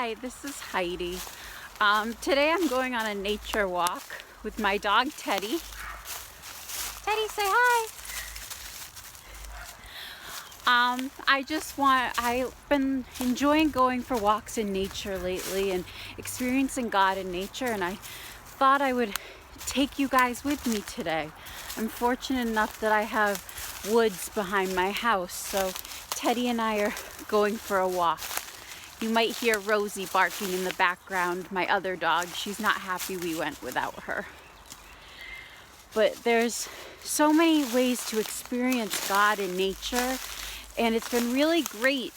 Hi, this is Heidi. Today I'm going on a nature walk with my dog Teddy. Teddy, say hi. I've been enjoying going for walks in nature lately and experiencing God in nature, and I thought I would take you guys with me today. I'm fortunate enough that I have woods behind my house, so Teddy and I are going for a walk. You might hear Rosie barking in the background, my other dog. She's not happy we went without her. But there's so many ways to experience God in nature, and it's been really great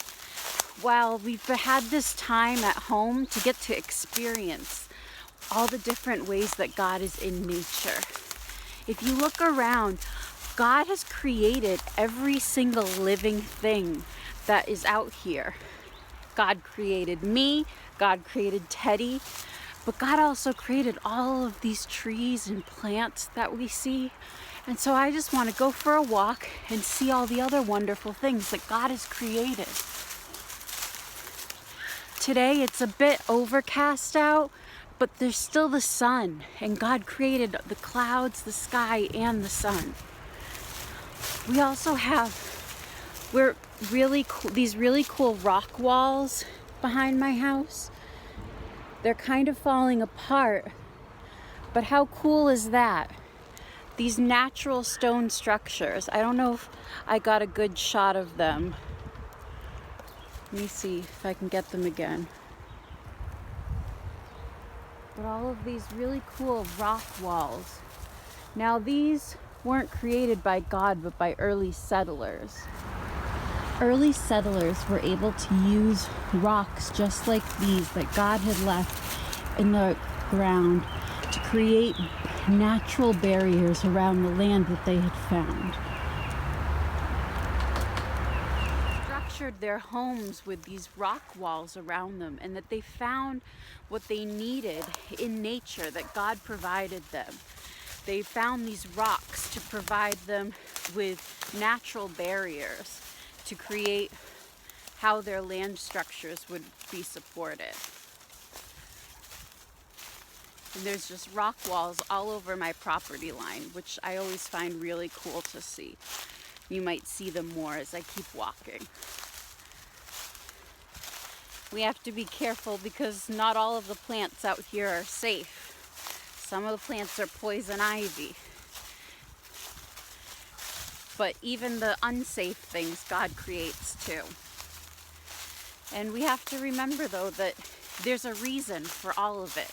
while we've had this time at home to get to experience all the different ways that God is in nature. If you look around, God has created every single living thing that is out here. God created me, God created Teddy, but God also created all of these trees and plants that we see. And so I just want to go for a walk and see all the other wonderful things that God has created. Today it's a bit overcast out, but there's still the sun, and God created the clouds, the sky, and the sun. We also have these really cool rock walls behind my house. They're kind of falling apart, but how cool is that? These natural stone structures. I don't know if I got a good shot of them. Let me see if I can get them again. But all of these really cool rock walls. Now these weren't created by God, but by early settlers. Early settlers were able to use rocks just like these that God had left in the ground to create natural barriers around the land that they had found. Structured their homes with these rock walls around them, and that they found what they needed in nature that God provided them. They found these rocks to provide them with natural barriers to create how their land structures would be supported. And there's just rock walls all over my property line, which I always find really cool to see. You might see them more as I keep walking. We have to be careful because not all of the plants out here are safe. Some of the plants are poison ivy. But even the unsafe things God creates too. And we have to remember though that there's a reason for all of it.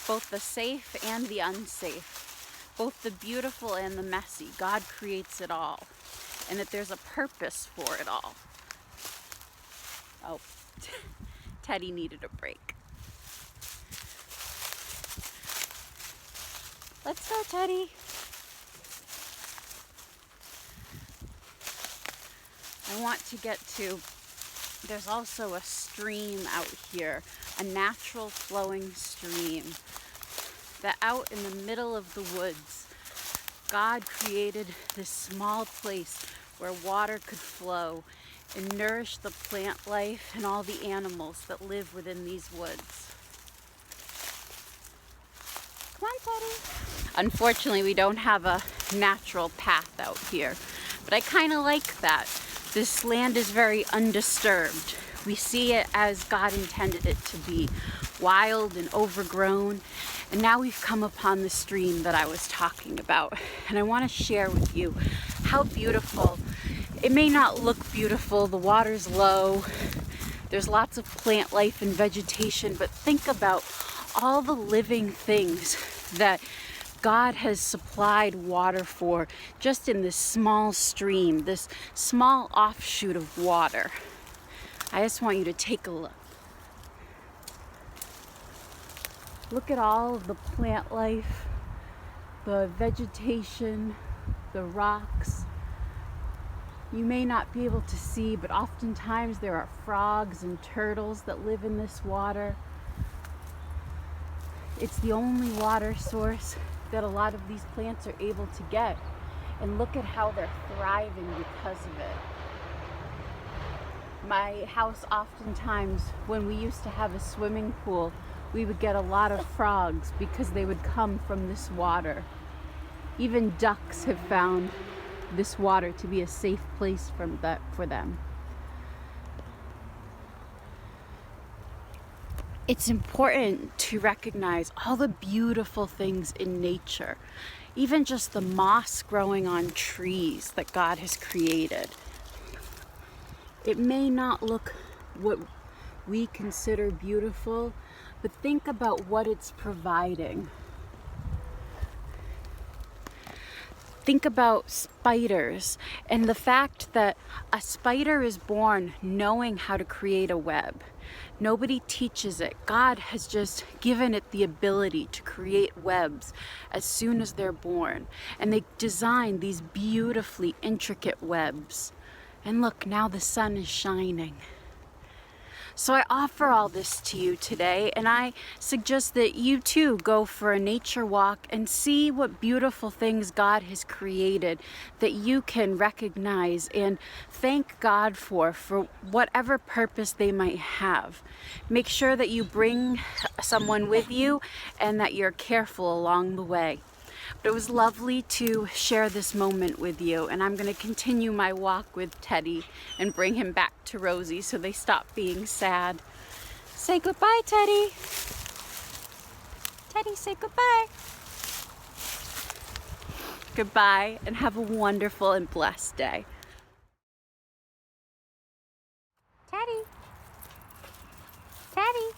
Both the safe and the unsafe. Both the beautiful and the messy. God creates it all. And that there's a purpose for it all. Oh, Teddy needed a break. Let's go, Teddy. I want to get to, there's also a stream out here, a natural flowing stream that out in the middle of the woods, God created this small place where water could flow and nourish the plant life and all the animals that live within these woods. Come on, Teddy. Unfortunately, we don't have a natural path out here, but I kind of like that. This land is very undisturbed. We see it as God intended it to be, wild and overgrown. And now we've come upon the stream that I was talking about. And I want to share with you how beautiful. It may not look beautiful, the water's low, there's lots of plant life and vegetation, but think about all the living things that God has supplied water for just in this small stream, this small offshoot of water. I just want you to take a look. Look at all of the plant life, the vegetation, the rocks. You may not be able to see, but oftentimes there are frogs and turtles that live in this water. It's the only water source that a lot of these plants are able to get. And look at how they're thriving because of it. my house, oftentimes when we used to have a swimming pool, we would get a lot of frogs because they would come from this water. Even ducks have found this water to be a safe place for them. It's important to recognize all the beautiful things in nature, even just the moss growing on trees that God has created. It may not look what we consider beautiful, but think about what it's providing. Think about spiders and the fact that a spider is born knowing how to create a web. Nobody teaches it. God has just given it the ability to create webs as soon as they're born. And they design these beautifully intricate webs. And look, now the sun is shining. So I offer all this to you today, and I suggest that you too go for a nature walk and see what beautiful things God has created that you can recognize and thank God for whatever purpose they might have. Make sure that you bring someone with you and that you're careful along the way. But it was lovely to share this moment with you, and I'm going to continue my walk with Teddy and bring him back to Rosie so they stop being sad. Say goodbye, Teddy. Teddy, say goodbye. Goodbye, and have a wonderful and blessed day. Teddy. Teddy.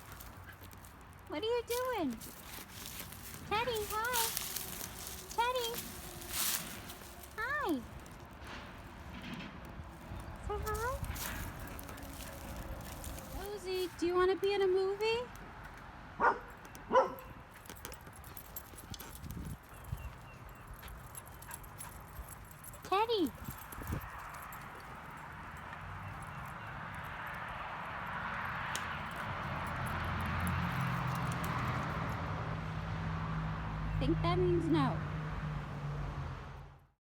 What are you doing? Teddy, hi. Teddy. Hi. Say hi. Rosie, do you want to be in a movie? Teddy. I think that means no.